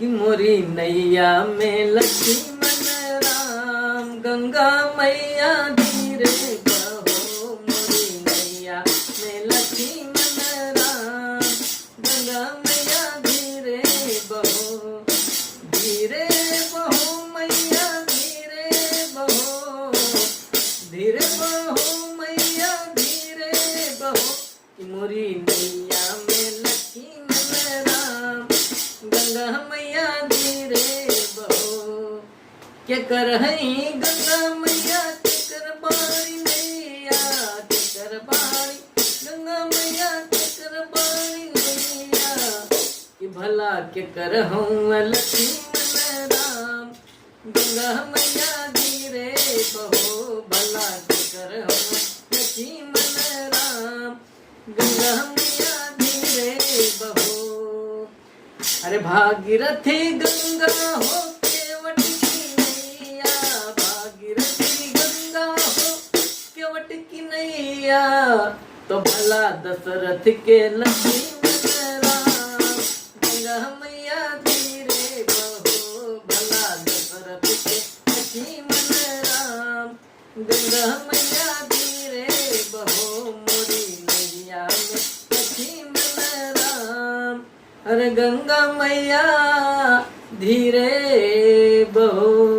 कि मोरी नैया में लक्ष्मण राम, गंगा मैया धीरे बहो। मोरी नैया में लक्ष्मण राम, गंगा मैया धीरे बहो। धीरे बहो मैया धीरे बहो, धीरे बहो मैया धीरे बहो। कि मोरी नैया में लक्ष्मण राम, गंगा मैया धीरे बहो। के कर हई गंगा मैया के कर बारी नैया, के कर बारी गंगा मैया के कर बारी नैया। कि भला के कर हूँ लक्ष्मण राम, गंगा मैया धीरे बहो। भला के कर हूँ लक्ष्मण राम, गंगा मैया धीरे बहो। अरे भागीरथी गंगा हो केवट की नैया, भागीरथी गंगा हो केवट की नैया। तो भला दशरथ के लक्ष्मण राम, गंगा मैया धीरे बहो। भला दशरथ के लक्ष्मण राम, गंगा मैया धीरे बहो। मोरी नैया में लक्ष्मण राम, अरे गंगा मैया धीरे बहो।